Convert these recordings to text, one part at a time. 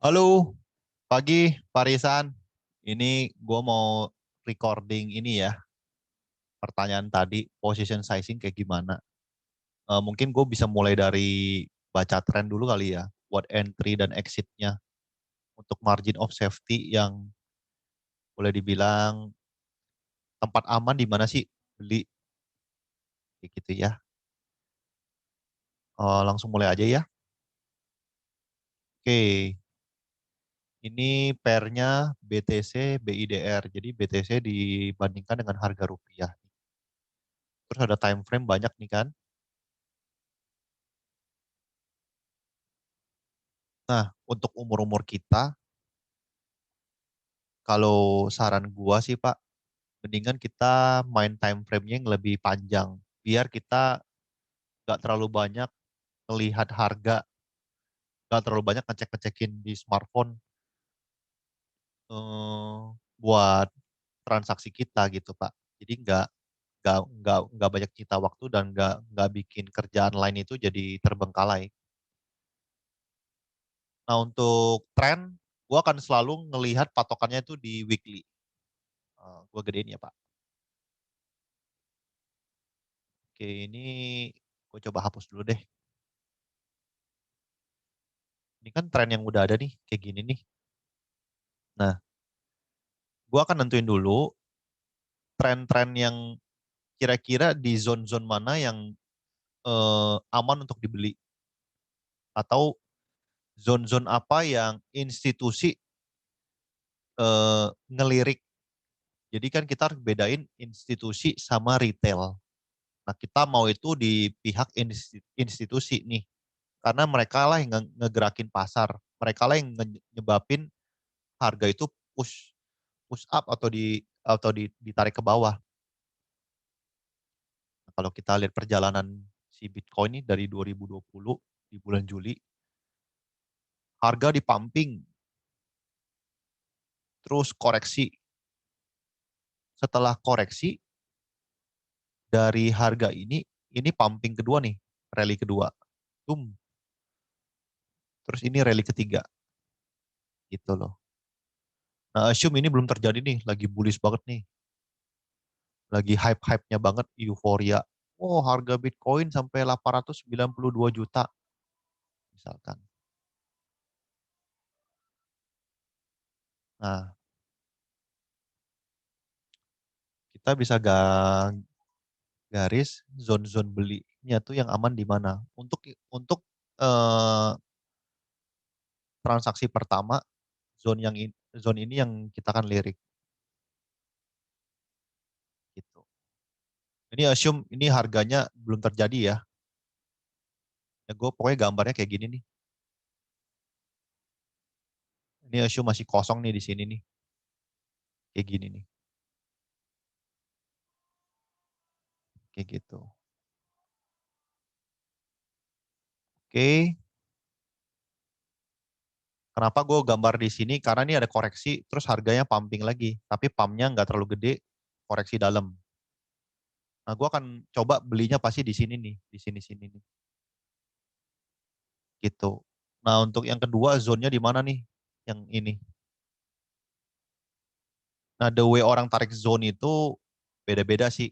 Halo, pagi Pak Risan. Ini gue mau recording ini ya, pertanyaan tadi, position sizing kayak gimana. Mungkin gue bisa mulai dari baca tren dulu kali ya, buat entry dan exitnya untuk margin of safety yang boleh dibilang tempat aman di mana sih beli, kayak gitu ya. Langsung mulai aja ya. Oke, ini pairnya BTC BIDR. Jadi BTC dibandingkan dengan harga rupiah. Terus ada time frame banyak nih kan. Nah, untuk umur-umur kita, kalau saran gua sih Pak, mendingan kita main time frame-nya yang lebih panjang. Biar kita nggak terlalu banyak melihat harga, nggak terlalu banyak ngecek-ngecekin di smartphone eh, buat transaksi kita gitu Pak. Jadi nggak banyak nyita waktu dan nggak bikin kerjaan lain itu jadi terbengkalai. Nah untuk tren, gua akan selalu ngelihat patokannya itu di weekly. Gua gedein ya Pak. Oke, ini gue coba hapus dulu deh. Ini kan tren yang udah ada nih, kayak gini nih. Nah, gue akan nentuin dulu tren-tren yang kira-kira di zone-zone mana yang aman untuk dibeli. Atau zone-zone apa yang institusi ngelirik. Jadi kan kita harus bedain institusi sama retail. Nah, kita mau itu di pihak institusi nih. Karena mereka lah yang ngegerakin pasar. Mereka lah yang nyebabin harga itu push push up ditarik ke bawah. Nah, kalau kita lihat perjalanan si Bitcoin ini dari 2020 di bulan Juli, harga di pumping, terus koreksi. Setelah koreksi dari harga ini pumping kedua nih, rally kedua. Boom. Terus ini rally ketiga, gitu loh. Nah, assume ini belum terjadi nih, lagi bullish banget nih. Lagi hype-hype-nya banget, euforia. Oh, harga Bitcoin sampai 892 juta, misalkan. Nah, kita bisa garis zone-zone belinya tuh yang aman di mana. Untuk eh, transaksi pertama, zone ini yang kita akan lirik gitu. Ini assume ini harganya belum terjadi ya. Ya gue pokoknya gambarnya kayak gini nih. Ini assume masih kosong nih di sini nih. Kayak gini nih. Kayak gitu. Oke. Kenapa gue gambar di sini? Karena ini ada koreksi, terus harganya pumping lagi. Tapi pumpnya nggak terlalu gede, koreksi dalam. Nah, gue akan coba belinya pasti di sini nih, di sini-sini nih, gitu. Nah, untuk yang kedua, zone-nya di mana nih? Yang ini. Nah, the way orang tarik zone itu beda-beda sih,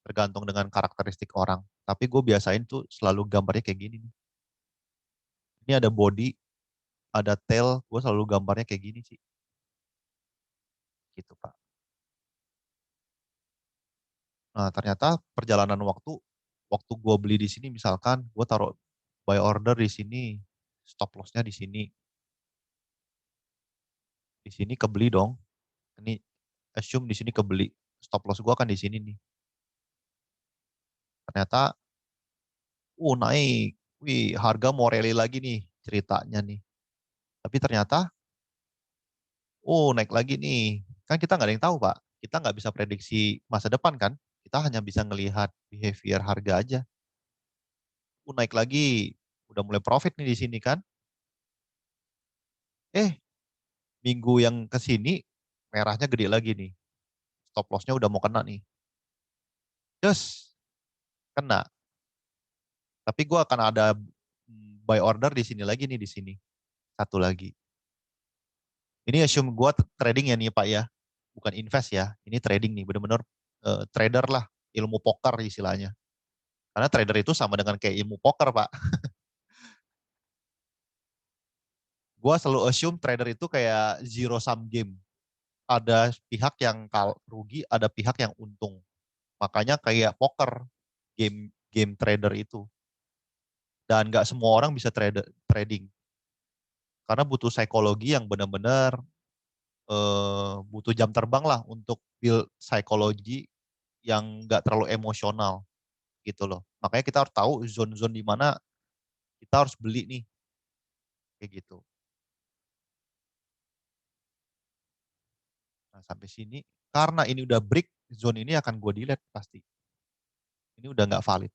tergantung dengan karakteristik orang. Tapi gue biasain tuh selalu gambarnya kayak gini nih. Ini ada body, ada tail, gue selalu gambarnya kayak gini sih. Gitu, Pak. Nah, ternyata perjalanan waktu gue beli di sini, misalkan gue taruh buy order di sini, stop loss-nya di sini kebeli dong. Ini assume di sini kebeli, stop loss gue kan di sini nih. Ternyata, naik, wih harga mau rally lagi nih ceritanya nih. Tapi ternyata, naik lagi nih. Kan kita nggak ada yang tahu Pak. Kita nggak bisa prediksi masa depan kan. Kita hanya bisa ngelihat behavior harga aja. Naik lagi, udah mulai profit nih di sini kan. Eh, minggu yang ke sini merahnya gede lagi nih. Stop loss-nya udah mau kena nih. Terus kena. Tapi gue akan ada buy order di sini lagi nih di sini. Satu lagi. Ini assume gue trading ya nih Pak ya, bukan invest ya. Ini trading nih, bener-bener trader lah, ilmu poker istilahnya. Karena trader itu sama dengan kayak ilmu poker Pak. Gue selalu assume trader itu kayak zero sum game. Ada pihak yang rugi, ada pihak yang untung. Makanya kayak poker, game game trader itu. Dan nggak semua orang bisa trading. Karena butuh psikologi yang benar-benar butuh jam terbang lah untuk build psikologi yang nggak terlalu emosional gitu loh. Makanya kita harus tahu zone-zone di mana kita harus beli nih kayak gitu. Nah sampai sini karena ini udah break zone ini akan gue delete pasti. Ini udah nggak valid.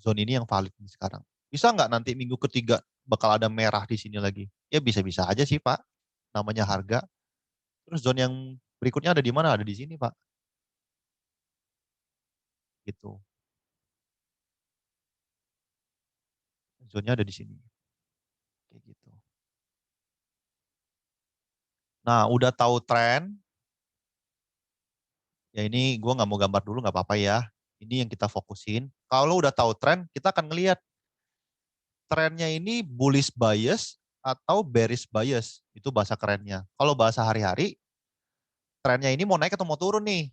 Zone ini yang valid nih sekarang. Bisa nggak nanti minggu ketiga bakal ada merah di sini lagi? Ya bisa-bisa aja sih Pak. Namanya harga. Terus zone yang berikutnya ada di mana? Ada di sini Pak. Gitu. Zone-nya ada di sini. Kayak gitu. Nah udah tahu tren. Ya ini gue nggak mau gambar dulu nggak apa-apa ya. Ini yang kita fokusin. Kalau udah tahu tren, kita akan ngelihat trennya ini bullish bias atau bearish bias. Itu bahasa kerennya. Kalau bahasa hari-hari, trennya ini mau naik atau mau turun nih.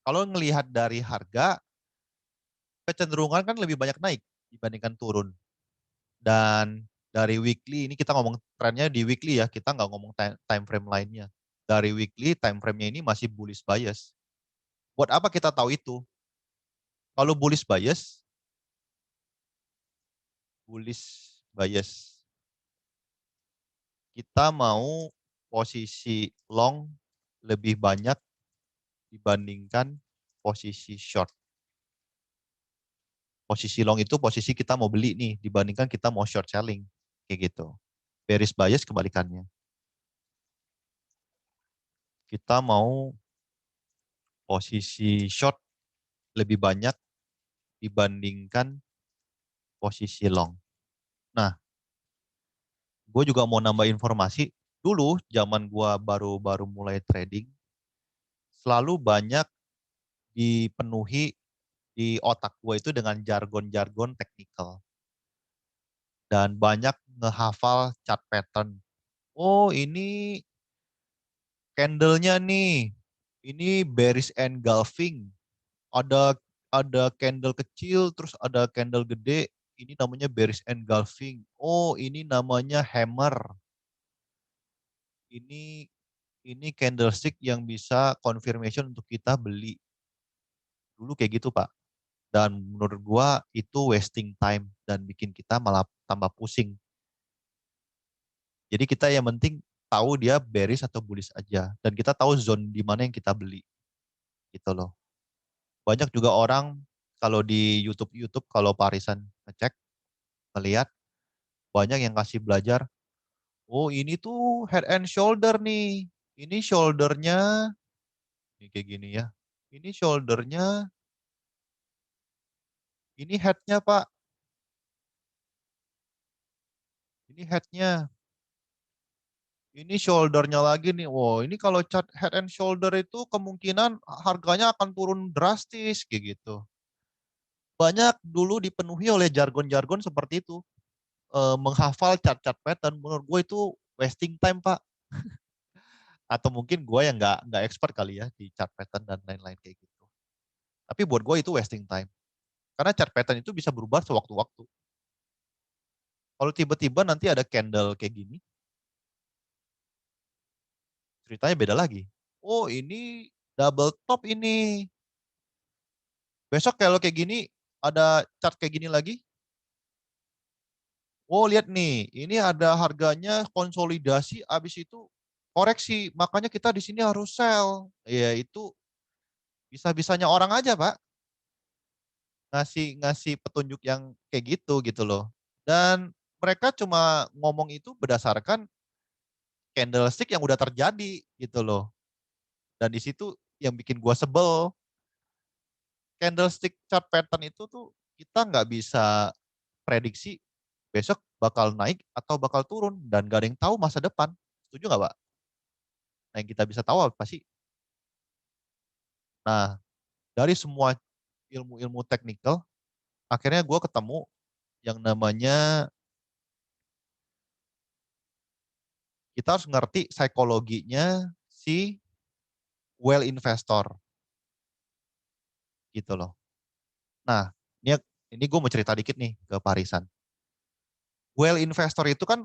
Kalau ngelihat dari harga, kecenderungan kan lebih banyak naik dibandingkan turun. Dan dari weekly, ini kita ngomong trennya di weekly ya, kita nggak ngomong time frame lainnya. Dari weekly, time frame-nya ini masih bullish bias. Buat apa kita tahu itu? Kalau bullish bias, kita mau posisi long lebih banyak dibandingkan posisi short. Posisi long itu posisi kita mau beli nih dibandingkan kita mau short selling. Kayak gitu. Bearish bias kebalikannya. Kita mau posisi short lebih banyak dibandingkan posisi long. Nah, gue juga mau nambah informasi. Dulu zaman gue baru-baru mulai trading, selalu banyak dipenuhi di otak gue itu dengan jargon-jargon teknikal. Dan banyak ngehafal chart pattern. Oh ini candle-nya nih, ini bearish engulfing. Ada ada candle kecil, terus ada candle gede. Ini namanya bearish engulfing. Oh ini namanya hammer. Ini candlestick yang bisa confirmation untuk kita beli. Dulu kayak gitu Pak. Dan menurut gua itu wasting time dan bikin kita malah tambah pusing. Jadi kita yang penting tahu dia bearish atau bullish aja. Dan kita tahu zone di mana yang kita beli. Gitu loh. Banyak juga orang kalau di YouTube kalau Parisan ngecek, melihat banyak yang kasih belajar, oh ini tuh head and shoulder nih. Ini shouldernya, ini kayak gini ya. Ini shouldernya, ini headnya Pak. Ini headnya. Ini shouldernya lagi nih. Wow, ini kalau chart head and shoulder itu kemungkinan harganya akan turun drastis kayak gitu. Banyak dulu dipenuhi oleh jargon-jargon seperti itu. Menghafal chart-chart pattern menurut gue itu wasting time Pak. Atau mungkin gue yang nggak expert kali ya di chart pattern dan lain-lain kayak gitu. Tapi buat gue itu wasting time. Karena chart pattern itu bisa berubah sewaktu-waktu. Kalau tiba-tiba nanti ada candle kayak gini, ceritanya beda lagi. Oh ini double top ini. Besok kalau kayak gini, ada chart kayak gini lagi. Oh lihat nih, ini ada harganya konsolidasi, habis itu koreksi. Makanya kita di sini harus sell. Ya itu bisa-bisanya orang aja Pak. Ngasih ngasih petunjuk yang kayak gitu loh. Dan mereka cuma ngomong itu berdasarkan candlestick yang udah terjadi gitu loh. Dan di situ yang bikin gua sebel, candlestick chart pattern itu tuh kita nggak bisa prediksi besok bakal naik atau bakal turun dan gak ada yang tahu masa depan. Setuju nggak, Pak? Nah, yang kita bisa tahu apa sih? Nah, dari semua ilmu-ilmu teknikal, akhirnya gue ketemu yang namanya kita harus ngerti psikologinya si well investor gitu loh. Nah, ini gue mau cerita dikit nih ke Parisan. Well investor itu kan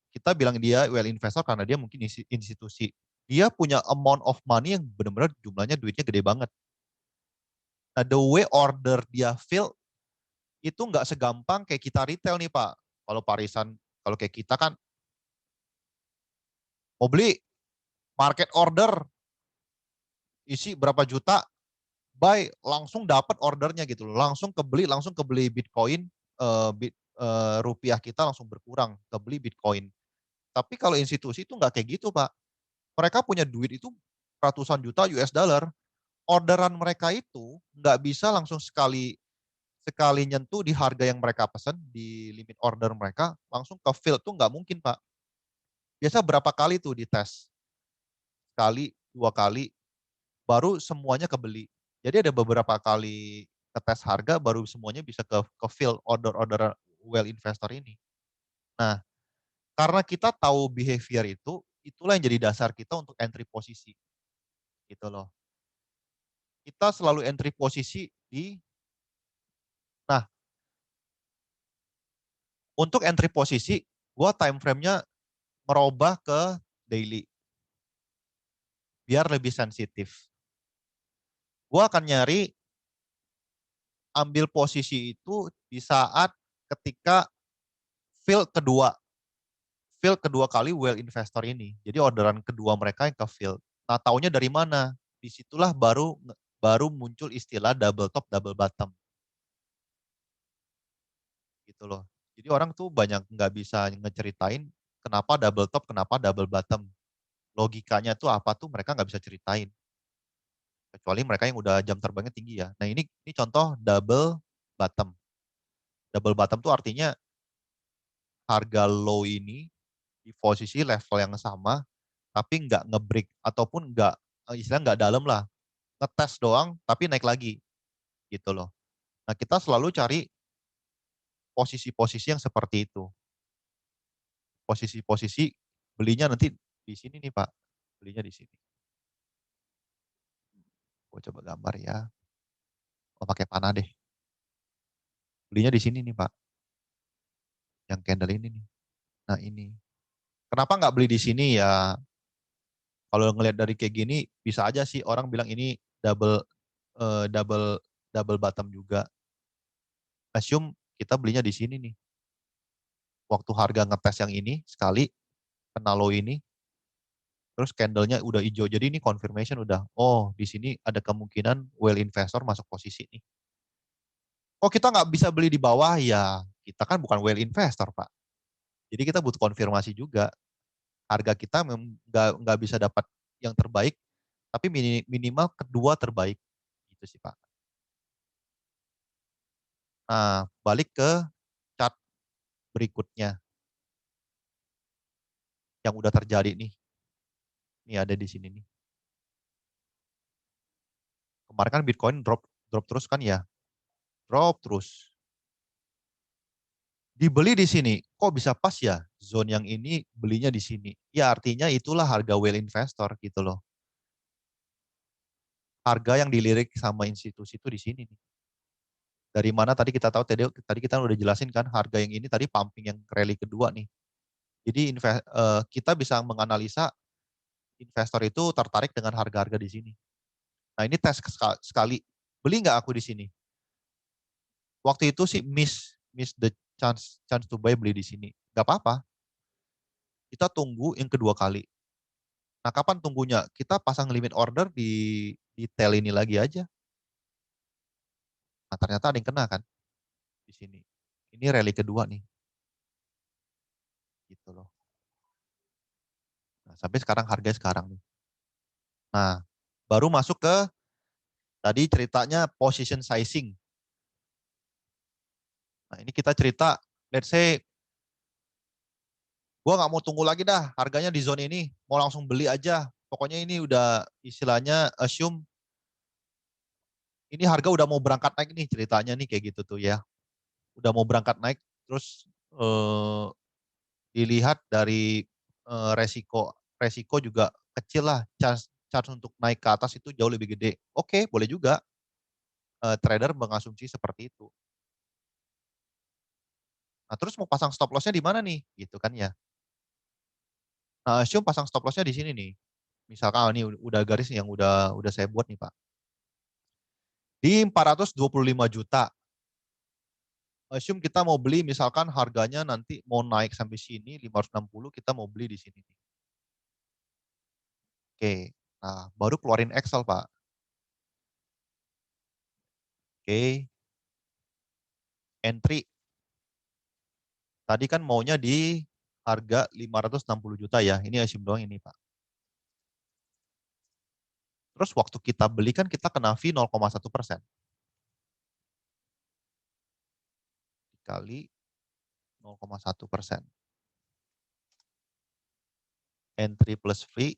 kita bilang dia well investor karena dia mungkin institusi. Dia punya amount of money yang benar-benar jumlahnya duitnya gede banget. Nah, the way order dia fill itu nggak segampang kayak kita retail nih, Pak. Kalau Parisan, kalau kayak kita kan mau beli market order isi berapa juta, buy langsung dapat ordernya gitu loh. Langsung kebeli Bitcoin, rupiah kita langsung berkurang, kebeli Bitcoin. Tapi kalau institusi itu nggak kayak gitu, Pak. Mereka punya duit itu ratusan juta US dollar. Orderan mereka itu nggak bisa langsung sekali sekali nyentuh di harga yang mereka pesan, di limit order mereka, langsung ke fill tuh nggak mungkin, Pak. Biasa berapa kali tuh dites? Sekali, 2 kali, baru semuanya kebeli. Jadi ada beberapa kali ngetes harga, baru semuanya bisa ke fill order-order well investor ini. Nah, karena kita tahu behavior itu, itulah yang jadi dasar kita untuk entry posisi. Gitu loh. Kita selalu entry posisi di, nah, untuk entry posisi, gua time frame-nya merubah ke daily, biar lebih sensitif. Gua akan nyari ambil posisi itu di saat ketika fill kedua, kali well investor ini. Jadi orderan kedua mereka yang ke fill. Nah, taunya dari mana? Disitulah baru muncul istilah double top, double bottom. Gitu loh. Jadi orang tuh banyak nggak bisa ngeceritain kenapa double top, kenapa double bottom. Logikanya tuh apa tuh mereka nggak bisa ceritain. Kecuali mereka yang udah jam terbangnya tinggi ya. Nah, ini contoh double bottom. Double bottom tuh artinya harga low ini di posisi level yang sama, tapi nggak ngebreak ataupun nggak, istilah nggak dalam lah, ngetes doang tapi naik lagi gitu loh. Nah, kita selalu cari posisi-posisi yang seperti itu. Posisi-posisi belinya nanti di sini nih, Pak. Belinya di sini. Gue coba gambar ya. Oh, pakai panah deh. Belinya di sini nih, Pak. Yang candle ini nih. Nah, ini. Kenapa nggak beli di sini ya? Kalau ngelihat dari kayak gini, bisa aja sih orang bilang ini double double double bottom juga. Assume kita belinya di sini nih. Waktu harga ngetes yang ini sekali, kena low ini, terus candlenya udah hijau. Jadi ini confirmation udah, oh di sini ada kemungkinan well investor masuk posisi nih. Oh kita nggak bisa beli di bawah ya, kita kan bukan well investor Pak. Jadi kita butuh konfirmasi juga. Harga kita nggak bisa dapat yang terbaik, tapi minimal kedua terbaik. Gitu sih Pak. Nah balik ke chart berikutnya yang udah terjadi nih. Ini ada di sini nih. Kemarin kan Bitcoin drop drop terus kan ya, drop terus. Dibeli di sini, kok bisa pas ya zone yang ini belinya di sini. Ya artinya itulah harga well investor gitu loh. Harga yang dilirik sama institusi itu di sini nih. Dari mana tadi kita tahu, tadi kita udah jelasin kan harga yang ini tadi pumping yang rally kedua nih. Jadi kita bisa menganalisa investor itu tertarik dengan harga-harga di sini. Nah ini tes sekali, beli nggak aku di sini? Waktu itu sih miss the chance chance to buy, beli di sini. Nggak apa-apa, kita tunggu yang kedua kali. Nah, kapan tunggunya? Kita pasang limit order di tail ini lagi aja. Nah, ternyata ada yang kena kan di sini. Ini rally kedua nih. Gitu loh. Nah, sampai sekarang harga sekarang nih. Nah, baru masuk ke tadi ceritanya position sizing. Nah, ini kita cerita, let's say Gue nggak mau tunggu lagi dah, harganya di zone ini, mau langsung beli aja. Pokoknya ini udah istilahnya assume ini harga udah mau berangkat naik nih ceritanya nih kayak gitu tuh ya. Udah mau berangkat naik, terus dilihat dari resiko resiko juga kecil lah, chance untuk naik ke atas itu jauh lebih gede. Oke, boleh juga trader mengasumsi seperti itu. Nah, terus mau pasang stop lossnya di mana nih? Gitu kan ya. Nah, assume pasang stop lossnya di sini nih. Misalkan ini udah garis yang udah saya buat nih, Pak. Di 425 juta. Assume kita mau beli misalkan harganya nanti mau naik sampai sini 560, kita mau beli di sini nih. Oke. Nah, baru keluarin Excel, Pak. Oke. Entry. Tadi kan maunya di harga 560 juta ya. Ini assume doang ini, Pak. Terus waktu kita beli kan kita kena fee 0,1%. Dikali 0,1%. Entry plus fee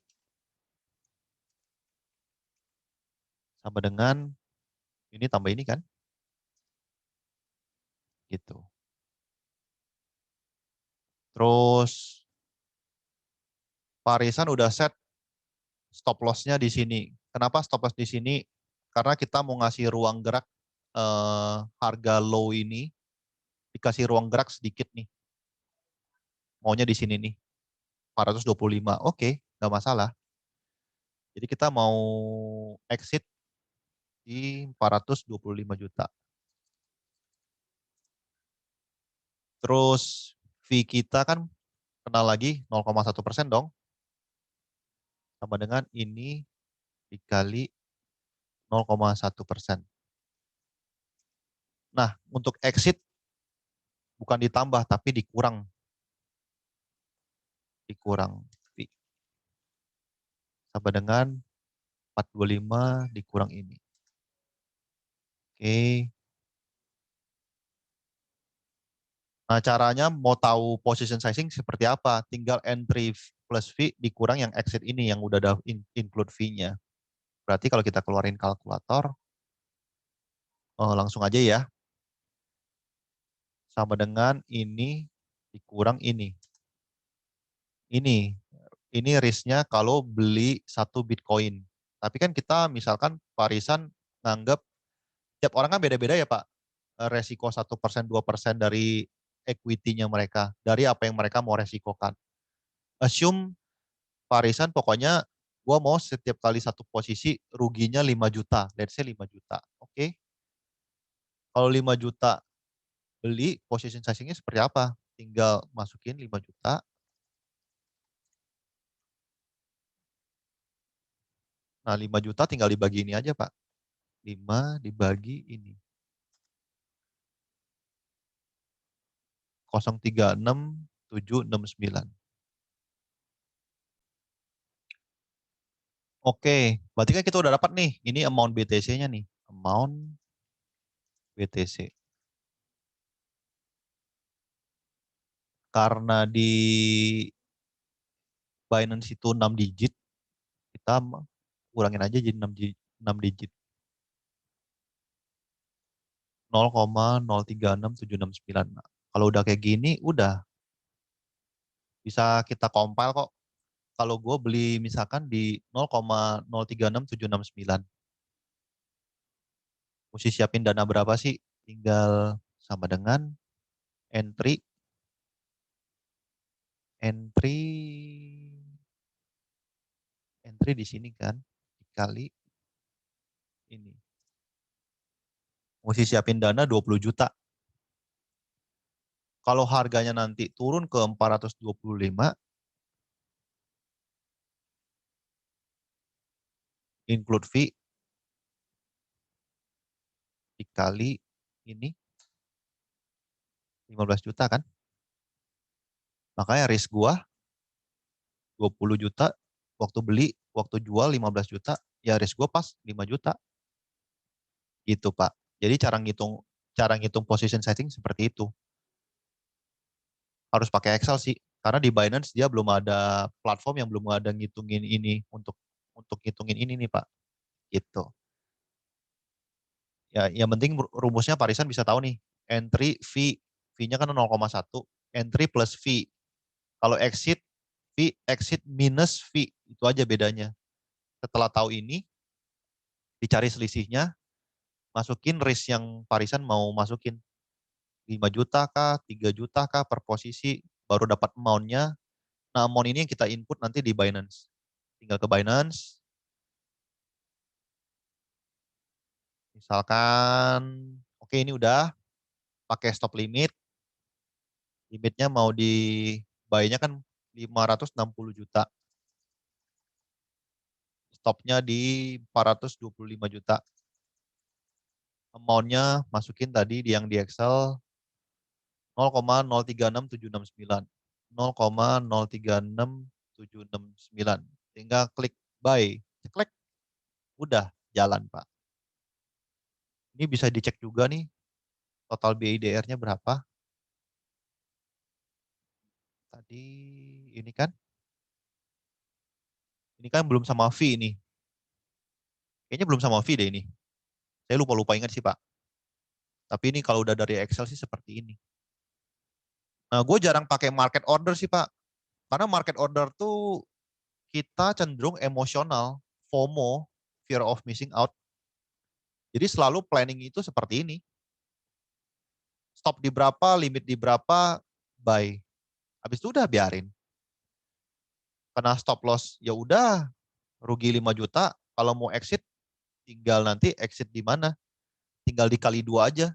sama dengan ini tambah ini kan. Gitu. Terus Parisan udah set stop loss-nya di sini. Kenapa stop loss di sini? Karena kita mau ngasih ruang gerak harga low ini dikasih ruang gerak sedikit nih. Maunya di sini nih. 425. Oke, nggak masalah. Jadi kita mau exit di 425 juta. Terus fee kita kan kenal lagi 0,1% dong. Sama dengan ini dikali 0,1%. Nah, untuk exit bukan ditambah tapi dikurang. Dikurang fee. Sama dengan 425 dikurang ini. Oke. Nah, caranya mau tahu position sizing seperti apa? Tinggal entry plus fee dikurang yang exit ini yang udah ada include fee-nya. Berarti kalau kita keluarin kalkulator, langsung aja ya. Sama dengan ini dikurang ini. Ini risk-nya kalau beli satu Bitcoin. Tapi kan kita misalkan Parisan nganggap, tiap orang kan beda-beda ya Pak. Resiko 1%, 2% dari equity-nya mereka. Dari apa yang mereka mau resikokan. Assume Parisan pokoknya gua mau setiap kali satu posisi ruginya 5 juta. Let's say 5 juta. Oke. Kalau 5 juta beli, position sizing-nya seperti apa? Tinggal masukin 5 juta. Nah, 5 juta tinggal dibagi ini aja, Pak. 5 dibagi ini. 036,769. Oke, berarti kan kita udah dapat nih. Ini amount BTC-nya nih. Amount BTC. Karena di Binance itu 6 digit, kita kurangin aja jadi 6 digit. 0,036769. Nah, kalau udah kayak gini, udah bisa kita compile kok. Kalau gue beli misalkan di 0,036769. Mesti siapin dana berapa sih? Tinggal sama dengan entry entry entry di sini kan dikali ini. Mesti siapin dana 20 juta. Kalau harganya nanti turun ke 425, include fee dikali ini 15 juta kan. Makanya risk gua 20 juta, waktu beli, waktu jual 15 juta, ya risk gua pas 5 juta. Gitu, Pak. Jadi cara ngitung position setting seperti itu. Harus pakai Excel sih. Karena di Binance dia belum ada platform yang belum ada ngitungin ini untuk ngitungin ini nih Pak. Gitu. Ya, yang penting rumusnya Parisan bisa tahu nih. Entry fee, fee-nya kan 0,1. Entry plus fee. Kalau exit, fee, exit minus fee. Itu aja bedanya. Setelah tahu ini, dicari selisihnya, masukin risk yang Parisan mau masukin. 5 juta kah, 3 juta kah per posisi, baru dapat amount-nya. Nah, amount ini yang kita input nanti di Binance. Tinggal ke Binance, misalkan, oke ini udah pakai stop limit, limitnya mau di buy-nya kan 560 juta, stopnya di 425 juta. Amount-nya masukin tadi yang di Excel 0,036769. 0,036769. Tinggal klik buy, klik, udah jalan Pak. Ini bisa dicek juga nih, total BIDR-nya berapa. Tadi ini kan belum sama fee ini. Kayaknya belum sama fee deh ini. Saya lupa-lupa ingat sih Pak. Tapi ini kalau udah dari Excel sih seperti ini. Nah, gue jarang pakai market order sih Pak. Karena market order tuh kita cenderung emosional, FOMO, fear of missing out. Jadi selalu planning itu seperti ini. Stop di berapa, limit di berapa, buy. Habis itu udah biarin. Karena stop loss, ya udah rugi 5 juta. Kalau mau exit, tinggal nanti exit di mana. Tinggal dikali 2 aja,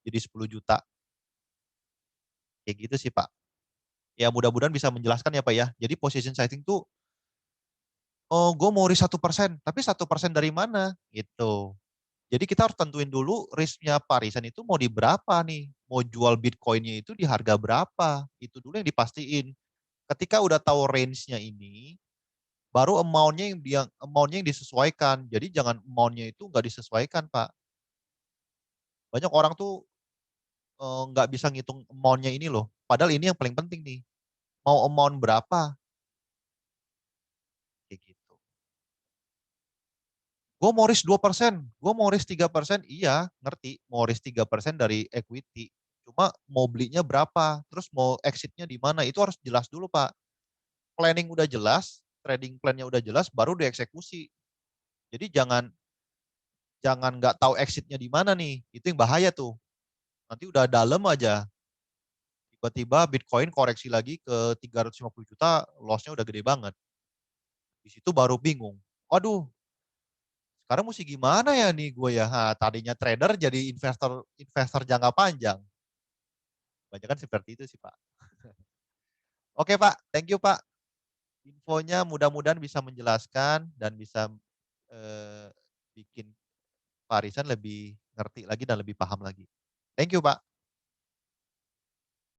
jadi 10 juta. Kayak gitu sih Pak. Ya mudah-mudahan bisa menjelaskan ya Pak ya. Jadi position sizing tuh, oh gue mau risk 1%, tapi 1% dari mana? Gitu. Jadi kita harus tentuin dulu risknya Parisan itu mau di berapa nih. Mau jual Bitcoinnya itu di harga berapa. Itu dulu yang dipastiin. Ketika udah tahu range-nya ini, baru amount-nya yang disesuaikan. Jadi jangan amount-nya itu nggak disesuaikan Pak. Banyak orang tuh nggak bisa ngitung amount-nya ini loh. Padahal ini yang paling penting nih. Mau amount berapa? Kayak gitu. Gue mau risk 2%, gue mau risk 3%, iya ngerti, mau risk 3% dari equity. Cuma mau belinya berapa, terus mau exitnya di mana, itu harus jelas dulu Pak. Planning udah jelas, trading plan-nya udah jelas, baru dieksekusi. Jadi jangan jangan nggak tahu exitnya di mana nih, itu yang bahaya tuh. Nanti udah dalam aja, tiba-tiba Bitcoin koreksi lagi ke 350 juta, loss-nya udah gede banget. Di situ baru bingung. Waduh, sekarang mesti gimana ya nih gue ya? Ha, tadinya trader jadi investor investor jangka panjang. Banyak kan seperti itu sih Pak. Oke Pak, thank you Pak. Infonya mudah-mudahan bisa menjelaskan dan bisa bikin Parisan lebih ngerti lagi dan lebih paham lagi. Thank you Pak.